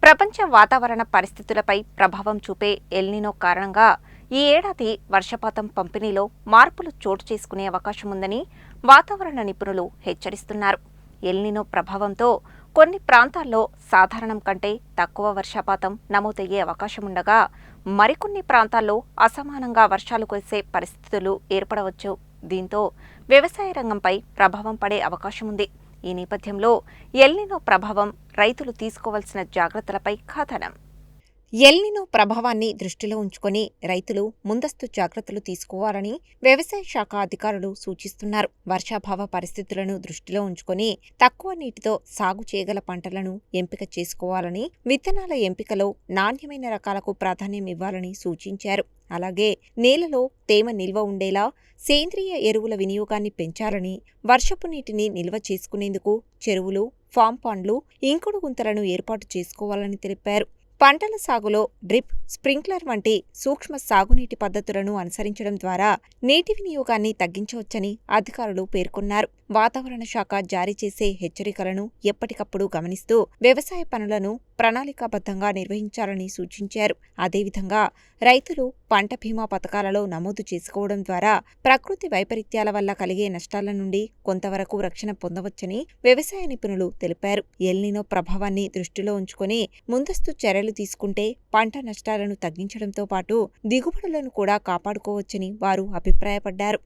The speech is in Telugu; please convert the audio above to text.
ప్రపంచ వాతావరణ పరిస్థితులపై ప్రభావం చూపే ఎల్నినో కారణంగా ఈ ఏడాది వర్షపాతం పంపిణీలో మార్పులు చోటు చేసుకునే అవకాశం ఉందని వాతావరణ నిపుణులు హెచ్చరిస్తున్నారు. ఎల్నినో ప్రభావంతో కొన్ని ప్రాంతాల్లో సాధారణం కంటే తక్కువ వర్షపాతం నమోదయ్యే అవకాశం ఉండగా, మరికొన్ని ప్రాంతాల్లో అసమానంగా వర్షాలు కురిసే పరిస్థితులు ఏర్పడవచ్చు. దీంతో వ్యవసాయ రంగంపై ప్రభావం పడే అవకాశం ఉంది. ఈ నేపథ్యంలో ఎల్నినో ప్రభావం, రైతులు తీసుకోవాల్సిన జాగ్రత్తలపై కథనం. ఎల్నినో ప్రభావాన్ని దృష్టిలో ఉంచుకొని రైతులు ముందస్తు జాగ్రత్తలు తీసుకోవాలని వ్యవసాయ శాఖ అధికారులు సూచిస్తున్నారు. వర్షాభావ పరిస్థితులను దృష్టిలో ఉంచుకొని తక్కువ నీటితో సాగు చేయగల పంటలను ఎంపిక చేసుకోవాలని, విత్తనాల ఎంపికలో నాణ్యమైన రకాలకు ప్రాధాన్యం ఇవ్వాలని సూచించారు. అలాగే నేలలో తేమ నిల్వ ఉండేలా సేంద్రియ ఎరువుల వినియోగాన్ని పెంచాలని, వర్షపు నీటిని నిల్వ చేసుకునేందుకు చెరువులు, ఫామ్ పాండ్లు, ఇంకుడు గుంతలను ఏర్పాటు చేసుకోవాలని తెలిపారు. పంటల సాగులో డ్రిప్, స్ప్రింక్లర్ వంటి సూక్ష్మ సాగునీటి పద్ధతులను అనుసరించడం ద్వారా నీటి వినియోగాన్ని తగ్గించవచ్చని అధికారులు పేర్కొన్నారు. వాతావరణ శాఖ జారీ చేసే హెచ్చరికలను ఎప్పటికప్పుడు గమనిస్తూ వ్యవసాయ పనులను ప్రణాళికాబద్ధంగా నిర్వహించాలని సూచించారు. అదేవిధంగా రైతులు పంట బీమా పథకాలలో నమోదు చేసుకోవడం ద్వారా ప్రకృతి వైపరీత్యాల వల్ల కలిగే నష్టాల నుండి కొంతవరకు రక్షణ పొందవచ్చని వ్యవసాయ నిపుణులు తెలిపారు. ఎల్నినో ప్రభావాన్ని దృష్టిలో ఉంచుకొని ముందస్తు చర్యలు తీసుకుంటే పంట నష్టాలను తగ్గించడంతో పాటు దిగుబడులను కూడా కాపాడుకోవచ్చని వారు అభిప్రాయపడ్డారు.